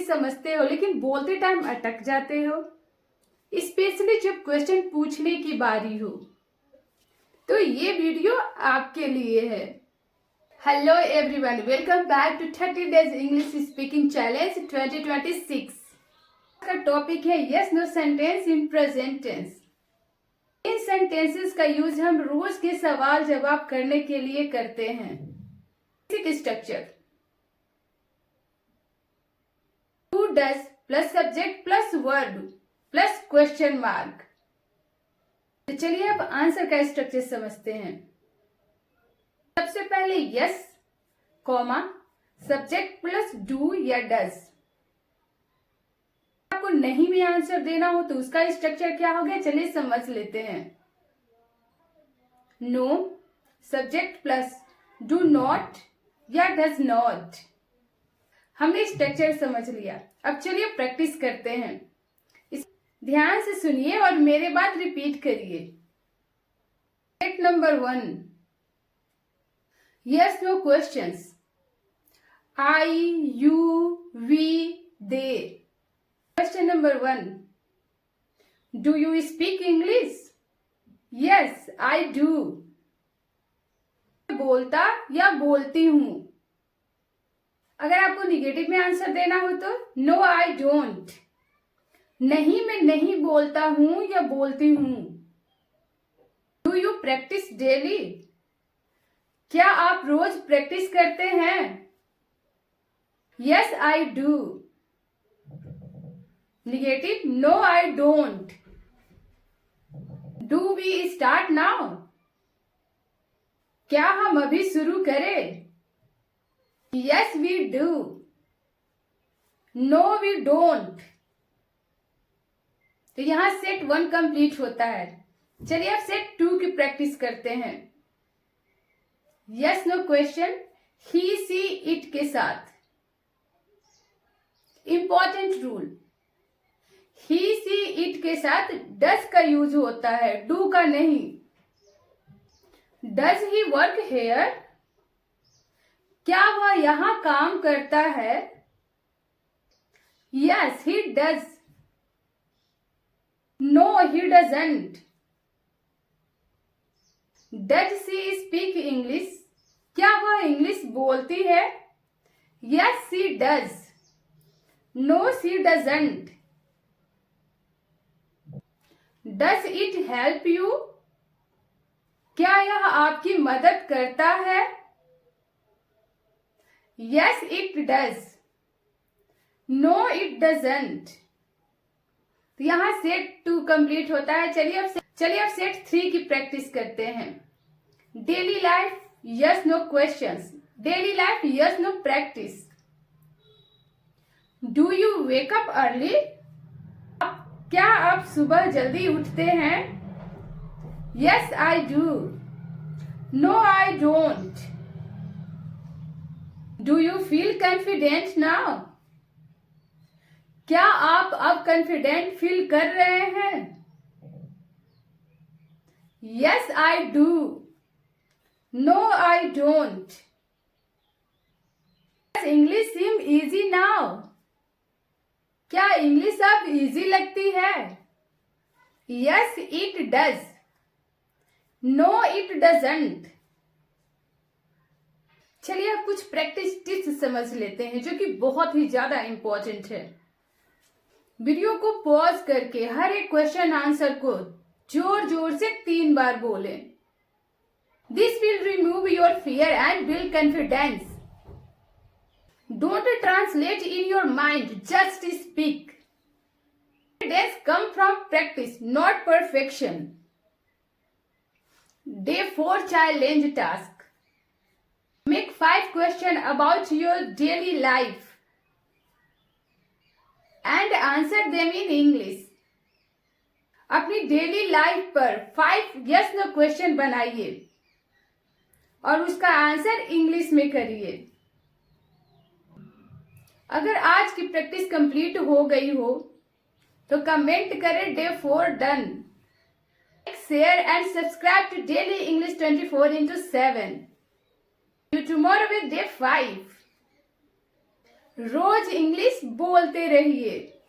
English समझते हो लेकिन बोलते टाइम अटक जाते हो, स्पेशली जब क्वेश्चन पूछने की बारी हो, तो ये वीडियो आपके लिए है। Hello everyone, welcome back to 30 days English speaking challenge 2026 का टॉपिक है yes no sentence in present tense. इन सेंटेंसेस का यूज हम रोज के सवाल जवाब करने के लिए करते हैं। Basic structure: who does plus subject plus verb plus question mark. तो चलिए अब आंसर का स्ट्रक्चर समझते हैं। सबसे पहले yes comma subject plus do या डज। आपको नहीं में आंसर देना हो तो उसका स्ट्रक्चर क्या हो गया, चलिए समझ लेते हैं। No subject plus do not या डज नॉट। हमने स्ट्रक्चर समझ लिया, अब चलिए प्रैक्टिस करते हैं। ध्यान से सुनिए और मेरे बाद रिपीट करिए। Step number 1, yes no questions. I, you, we, they. Question number 1, do you speak English? Yes I do. बोलता या बोलती हूं। अगर आपको निगेटिव में आंसर देना हो तो नो आई डोंट। नहीं मैं नहीं बोलता हूं या बोलती हूं। Do you practise daily? क्या आप रोज प्रैक्टिस करते हैं? Yes I do. Negative no I don't. Do we start now? क्या हम अभी शुरू करें? Yes we do. No we don't. तो यहां सेट 1 कंप्लीट होता है। चलिए अब सेट 2 की प्रैक्टिस करते हैं। Yes no question he she it के साथ। Important rule, he she it के साथ डज का यूज होता है, डू का नहीं। Does he work here? क्या वह यहां काम करता है? Yes he does. No he doesn't. Does she speak English? क्या वह इंग्लिश बोलती है? Yes she does. No she doesn't. Does it help you? क्या यह आपकी मदद करता है? Yes it does. No it doesn't. तो यहां सेट 2 कंप्लीट होता है। चलिए अब सेट 3 की प्रैक्टिस करते हैं। Daily life yes no questions. Daily life yes no practice. Do you wake up early? क्या आप सुबह जल्दी उठते हैं? Yes I do. No I don't. Do you feel confident now? क्या आप अब कॉन्फिडेंट फील कर रहे हैं? Yes I do. No I don't. English seem easy now? क्या इंग्लिश अब इजी लगती है? Yes it does. No it doesn't. चलिए अब कुछ प्रैक्टिस टिप्स समझ लेते हैं जो कि बहुत ही ज्यादा इंपॉर्टेंट है। वीडियो को पॉज करके हर एक क्वेश्चन आंसर को जोर जोर से 3 बार बोलें। This will remove your fear and build confidence. Don't translate in your mind, just speak. Confidence come from practice, not perfection. Day 4 challenge task. Make 5 questions about your daily life and answer them in English. अपनी daily life पर 5 yes no question बनाइए और उसका answer English में करिए। अगर आज की प्रैक्टिस कंप्लीट हो गई हो तो कमेंट करें day 4 done. Share and subscribe to daily English 24/7। Tomorrow with day 5। रोज इंग्लिश बोलते रहिए।